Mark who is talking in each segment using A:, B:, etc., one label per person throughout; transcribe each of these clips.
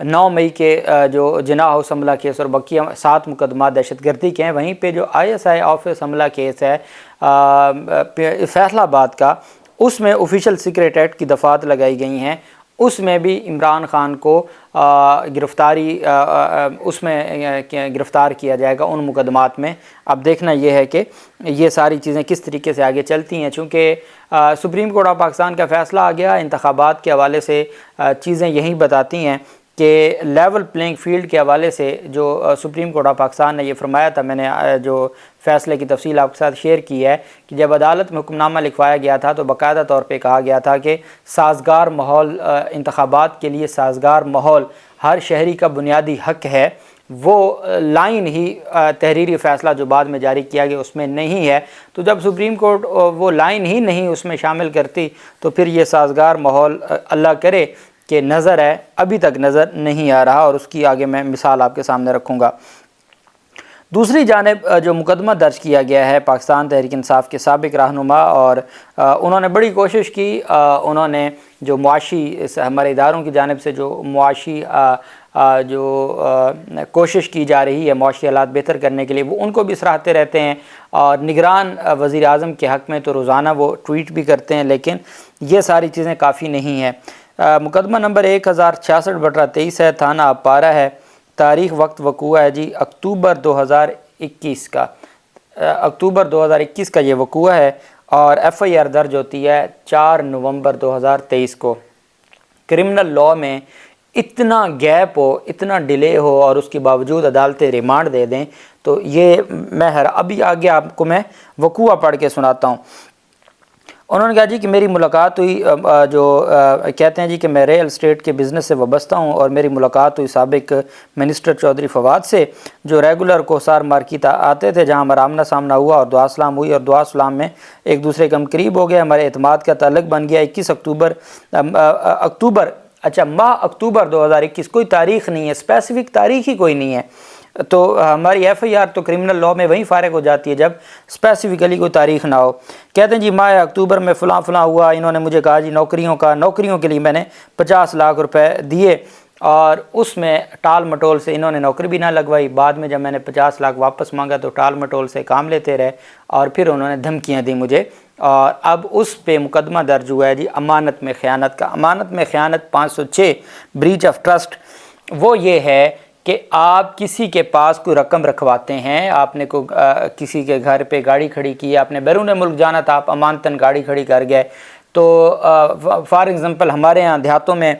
A: 9 مئی کے جو جناح ہاؤس حملہ کیس اور بقیہ 7 مقدمات دہشت گردی کے ہیں، وہیں پہ جو ISI آفس حملہ کیس ہے فیصل آباد کا، اس میں آفیشیل سیکریٹ ایکٹ کی دفعات لگائی گئی ہیں، اس میں بھی عمران خان کو اس میں گرفتار کیا جائے گا ان مقدمات میں۔ اب دیکھنا یہ ہے کہ یہ ساری چیزیں کس طریقے سے آگے چلتی ہیں، چونکہ سپریم کورٹ آف پاکستان کا فیصلہ آ گیا انتخابات کے حوالے سے، چیزیں یہی بتاتی ہیں کہ لیول پلینگ فیلڈ کے حوالے سے جو سپریم کورٹ آف پاکستان نے یہ فرمایا تھا، میں نے جو فیصلے کی تفصیل آپ کے ساتھ شیئر کی ہے کہ جب عدالت میں حکم نامہ لکھوایا گیا تھا تو باقاعدہ طور پہ کہا گیا تھا کہ سازگار ماحول، انتخابات کے لیے سازگار ماحول ہر شہری کا بنیادی حق ہے، وہ لائن ہی تحریری فیصلہ جو بعد میں جاری کیا گیا اس میں نہیں ہے۔ تو جب سپریم کورٹ وہ لائن ہی نہیں اس میں شامل کرتی تو پھر یہ سازگار ماحول اللہ کرے کہ نظر ہے، ابھی تک نظر نہیں آ رہا، اور اس کی آگے میں مثال آپ کے سامنے رکھوں گا۔ دوسری جانب جو مقدمہ درج کیا گیا ہے پاکستان تحریک انصاف کے سابق رہنما، اور انہوں نے بڑی کوشش کی، انہوں نے جو معاشی ہمارے اداروں کی جانب سے جو معاشی جو کوشش کی جا رہی ہے معاشی حالات بہتر کرنے کے لیے، وہ ان کو بھی سراہتے رہتے ہیں، اور نگران وزیر اعظم کے حق میں تو روزانہ وہ ٹویٹ بھی کرتے ہیں، لیکن یہ ساری چیزیں کافی نہیں ہیں۔ مقدمہ نمبر 1066/23 ہے، تھانہ اپارہ ہے، تاریخ وقت وقوع ہے جی اکتوبر 2021 کا، اکتوبر 2021 کا یہ وقوع ہے، اور FIR درج ہوتی ہے 4 نومبر 2023 کو۔ کرمنل لاء میں اتنا گیپ ہو، اتنا ڈیلے ہو، اور اس کے باوجود عدالتیں ریمانڈ دے دیں، تو یہ میں ابھی آگے آپ کو میں وقوع پڑھ کے سناتا ہوں۔ انہوں نے کہا جی کہ میری ملاقات ہوئی، جو کہتے ہیں جی کہ میں ریل اسٹیٹ کے بزنس سے وابستہ ہوں، اور میری ملاقات ہوئی سابق منسٹر چودھری فواد سے، جو ریگولر کوسار مارکیٹ آتے تھے، جہاں ہمارا آمنا سامنا ہوا اور دعا سلام ہوئی، اور دعا سلام میں ایک دوسرے کے ہم قریب ہو گئے، ہمارے اعتماد کا تعلق بن گیا۔ 21 ماہ اکتوبر 2021، کوئی تاریخ نہیں ہے، اسپیسیفک تاریخ ہی کوئی نہیں ہے، تو ہماری FIR تو کرمنل لاء میں وہیں فارغ ہو جاتی ہے جب اسپیسیفکلی کوئی تاریخ نہ ہو۔ کہتے ہیں جی ماہ اکتوبر میں فلاں فلاں ہوا، انہوں نے مجھے کہا جی نوکریوں کے لیے میں نے 50 لاکھ روپے دیے، اور اس میں ٹال مٹول سے انہوں نے نوکری بھی نہ لگوائی۔ بعد میں جب میں نے 50 لاکھ واپس مانگا تو ٹال مٹول سے کام لیتے رہے، اور پھر انہوں نے دھمکیاں دی مجھے، اور اب اس پہ مقدمہ درج ہوا ہے جی امانت میں خیانت کا۔ امانت میں خیانت 506 بریچ آف ٹرسٹ، وہ یہ ہے کہ آپ کسی کے پاس کوئی رقم رکھواتے ہیں، آپ نے کسی کے گھر پہ گاڑی کھڑی کی، آپ نے بیرون ملک جانا تھا، آپ امانتاً گاڑی کھڑی کر گئے، تو فار ایگزامپل ہمارے ہاں دیہاتوں میں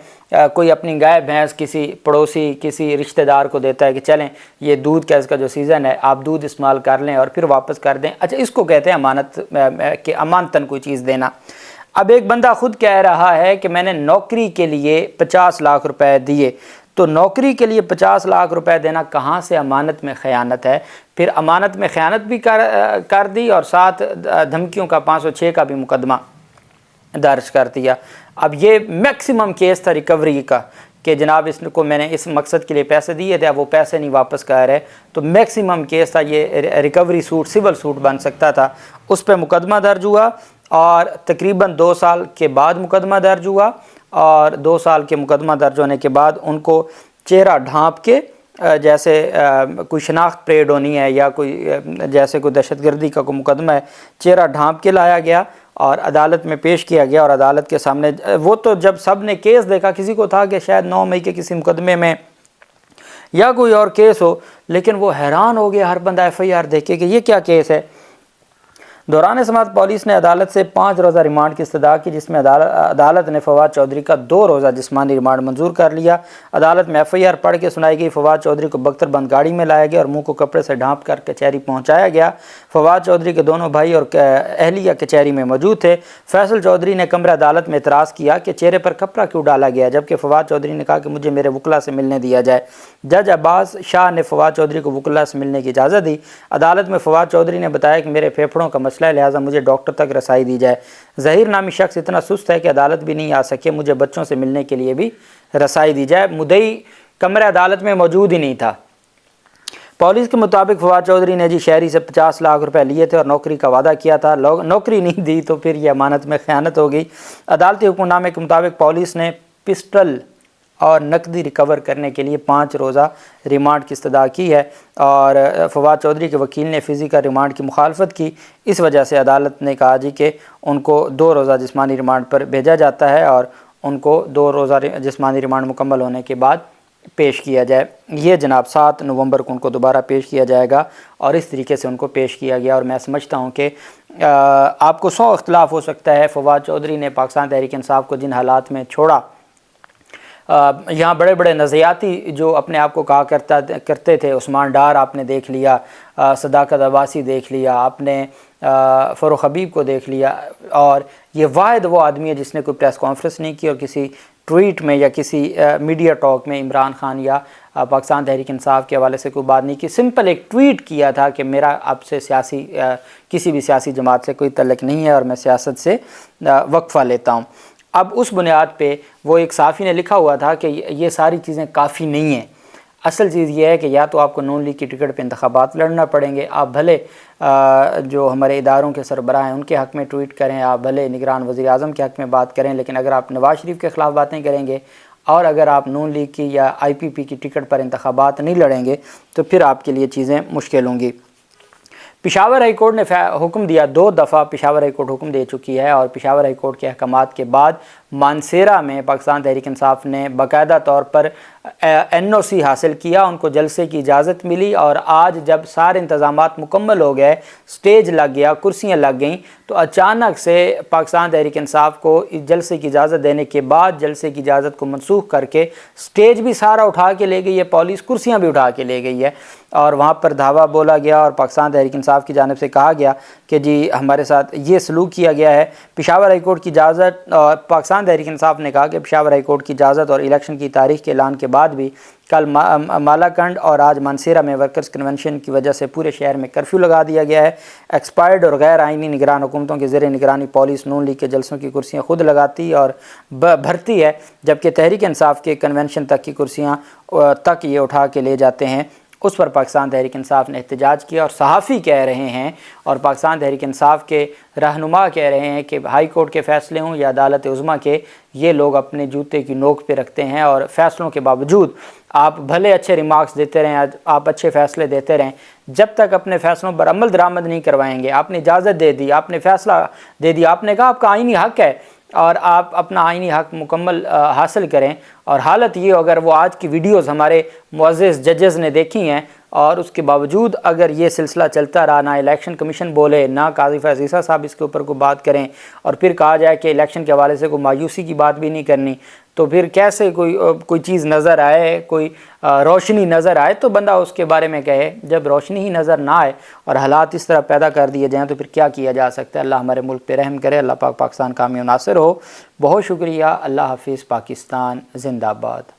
A: کوئی اپنی گائے بھینس کسی پڑوسی کسی رشتہ دار کو دیتا ہے کہ چلیں یہ دودھ کا اس کا جو سیزن ہے آپ دودھ استعمال کر لیں اور پھر واپس کر دیں، اچھا اس کو کہتے ہیں امانت، کہ امانتاً کوئی چیز دینا۔ اب ایک بندہ خود کہہ رہا ہے کہ میں نے نوکری کے لیے 50 لاکھ روپے دیے، تو نوکری کے لیے 50 لاکھ روپے دینا کہاں سے امانت میں خیانت ہے؟ پھر امانت میں خیانت بھی کر دی، اور ساتھ دھمکیوں کا 506 کا بھی مقدمہ درج کر دیا۔ اب یہ میکسیمم کیس تھا ریکوری کا، کہ جناب اس کو میں نے اس مقصد کے لیے پیسے دیے تھے، اب وہ پیسے نہیں واپس کر رہے، تو میکسیمم کیس تھا، یہ ریکوری سوٹ سول سوٹ بن سکتا تھا۔ اس پہ مقدمہ درج ہوا، اور تقریباً 2 سال کے بعد مقدمہ درج ہوا، اور 2 سال کے مقدمہ درج ہونے کے بعد ان کو چہرہ ڈھانپ کے، جیسے کوئی شناخت پریڈ ہونی ہے یا کوئی جیسے کوئی دہشت گردی کا کوئی مقدمہ ہے، چہرہ ڈھانپ کے لایا گیا اور عدالت میں پیش کیا گیا، اور عدالت کے سامنے وہ تو جب سب نے کیس دیکھا، کسی کو تھا کہ شاید 9 مئی کے کسی مقدمے میں یا کوئی اور کیس ہو، لیکن وہ حیران ہو گیا ہر بندہ FIR دیکھ کے کہ یہ کیا کیس ہے۔ دوران سماعت پولیس نے عدالت سے 5 روزہ ریمانڈ کی استدعا کی، جس میں عدالت نے فواد چودھری کا 2 روزہ جسمانی ریمانڈ منظور کر لیا۔ عدالت میں FIR پڑھ کے سنائی گئی، فواد چودھری کو بختر بند گاڑی میں لایا گیا اور منہ کو کپڑے سے ڈھانپ کر کچہری پہنچایا گیا۔ فواد چودھری کے دونوں بھائی اور اہلیہ کچہری میں موجود تھے۔ فیصل چودھری نے کمرہ عدالت میں اعتراض کیا کہ چہرے پر کپڑا کیوں ڈالا گیا، جبکہ فواد چودھری نے کہا کہ مجھے میرے وکلا سے ملنے دیا جائے۔ جج عباس شاہ نے فواد چودھری کو وکلا سے ملنے کی اجازت دی۔ عدالت میں فواد چودھری نے بتایا کہ میرے پھیپھڑوں کا مسئلہ ہے، لہٰذا مجھے ڈاکٹر تک رسائی دی جائے۔ ظہیر نامی شخص اتنا سست ہے کہ عدالت بھی نہیں آ سکے، مجھے بچوں سے ملنے کے لیے بھی رسائی دی جائے۔ مدعی کمرہ عدالت میں موجود ہی نہیں تھا۔ پولیس کے مطابق فواد چودھری نے جی شہری سے 50 لاکھ روپے لیے تھے اور نوکری کا وعدہ کیا تھا، نوکری نہیں دی تو پھر یہ امانت میں خیانت ہو گئی۔ عدالتی حکم نامے کے مطابق پولیس نے پسٹل اور نقدی ریکور کرنے کے لیے 5 روزہ ریمانڈ کی استدعا کی ہے، اور فواد چودھری کے وکیل نے فزیکل ریمانڈ کی مخالفت کی۔ اس وجہ سے عدالت نے کہا جی کہ ان کو 2 روزہ جسمانی ریمانڈ پر بھیجا جاتا ہے اور ان کو 2 روزہ جسمانی ریمانڈ مکمل ہونے کے بعد پیش کیا جائے۔ یہ جناب 7 نومبر کو ان کو دوبارہ پیش کیا جائے گا، اور اس طریقے سے ان کو پیش کیا گیا۔ اور میں سمجھتا ہوں کہ آپ کو 100 اختلاف ہو سکتا ہے، فواد چودھری نے پاکستان تحریک انصاف کو جن حالات میں چھوڑا، یہاں بڑے بڑے نظریاتی جو اپنے آپ کو کہا کرتے تھے، عثمان ڈار آپ نے دیکھ لیا، صداقت عباسی دیکھ لیا آپ نے، فروخ حبیب کو دیکھ لیا، اور یہ واحد وہ آدمی ہے جس نے کوئی پریس کانفرنس نہیں کی اور کسی ٹویٹ میں یا کسی میڈیا ٹاک میں عمران خان یا پاکستان تحریک انصاف کے حوالے سے کوئی بات نہیں کی۔ سمپل ایک ٹویٹ کیا تھا کہ میرا اب سے کسی بھی سیاسی جماعت سے کوئی تعلق نہیں ہے اور میں سیاست سے وقفہ لیتا ہوں۔ اب اس بنیاد پہ وہ ایک صحافی نے لکھا ہوا تھا کہ یہ ساری چیزیں کافی نہیں ہیں، اصل چیز یہ ہے کہ یا تو آپ کو نون لیگ کی ٹکٹ پہ انتخابات لڑنا پڑیں گے، آپ بھلے جو ہمارے اداروں کے سربراہ ہیں ان کے حق میں ٹویٹ کریں، آپ بھلے نگران وزیر اعظم کے حق میں بات کریں، لیکن اگر آپ نواز شریف کے خلاف باتیں کریں گے اور اگر آپ نون لیگ کی یا آئی پی پی کی ٹکٹ پر انتخابات نہیں لڑیں گے تو پھر آپ کے لیے چیزیں مشکل ہوں گی۔ پشاور ہائی کورٹ نے حکم دیا، 2 دفعہ پشاور ہائی کورٹ حکم دے چکی ہے، اور پشاور ہائی کورٹ کے احکامات کے بعد مانسیرا میں پاکستان تحریک انصاف نے باقاعدہ طور پر NOC حاصل کیا، ان کو جلسے کی اجازت ملی، اور آج جب سارے انتظامات مکمل ہو گئے، سٹیج لگ گیا، کرسیاں لگ گئیں، تو اچانک سے پاکستان تحریک انصاف کو جلسے کی اجازت دینے کے بعد جلسے کی اجازت کو منسوخ کر کے سٹیج بھی سارا اٹھا کے لے گئی ہے پولیس، کرسیاں بھی اٹھا کے لے گئی ہے، اور وہاں پر دھاوا بولا گیا اور پاکستان تحریک انصاف کی جانب سے کہا گیا کہ جی ہمارے ساتھ یہ سلوک کیا گیا ہے۔ پشاور ہائی کورٹ کی اجازت، پاکستان تحریک انصاف نے کہا کہ پشاور ہائی کورٹ کی اجازت اور الیکشن کی تاریخ کے اعلان کے بعد بھی کل مالاکنڈ اور آج مانسیرا میں ورکرز کنونشن کی وجہ سے پورے شہر میں کرفیو لگا دیا گیا ہے۔ ایکسپائرڈ اور غیر آئینی نگران حکومتوں کے زیر نگرانی پولیس نون لیگ کے جلسوں کی کرسیاں خود لگاتی اور بھرتی ہے، جبکہ تحریک انصاف کے کنونشن تک کی کرسیاں تک یہ اٹھا کے لے جاتے ہیں۔ اس پر پاکستان تحریک انصاف نے احتجاج کیا، اور صحافی کہہ رہے ہیں اور پاکستان تحریک انصاف کے رہنما کہہ رہے ہیں کہ ہائی کورٹ کے فیصلے ہوں یا عدالت عظمیٰ کے، یہ لوگ اپنے جوتے کی نوک پہ رکھتے ہیں، اور فیصلوں کے باوجود آپ بھلے اچھے ریمارکس دیتے رہیں، آپ اچھے فیصلے دیتے رہیں، جب تک اپنے فیصلوں پر عمل درآمد نہیں کروائیں گے، آپ نے اجازت دے دی، آپ نے فیصلہ دے دیا، آپ نے کہا آپ کا آئینی حق ہے اور آپ اپنا آئینی حق مکمل حاصل کریں، اور حالت یہ اگر وہ آج کی ویڈیوز ہمارے معزز ججز نے دیکھی ہیں اور اس کے باوجود اگر یہ سلسلہ چلتا رہا، نہ الیکشن کمیشن بولے، نہ قاضی فیض عیسیٰ صاحب اس کے اوپر کوئی بات کریں، اور پھر کہا جائے کہ الیکشن کے حوالے سے کوئی مایوسی کی بات بھی نہیں کرنی، تو پھر کیسے کوئی چیز نظر آئے، کوئی روشنی نظر آئے تو بندہ اس کے بارے میں کہے۔ جب روشنی ہی نظر نہ آئے اور حالات اس طرح پیدا کر دیے جائیں تو پھر کیا کیا جا سکتا ہے؟ اللہ ہمارے ملک پہ رحم کرے، اللہ پاک پاکستان کامیاب ناصر ہو۔ بہت شکریہ، اللہ حافظ، پاکستان زندہ باد۔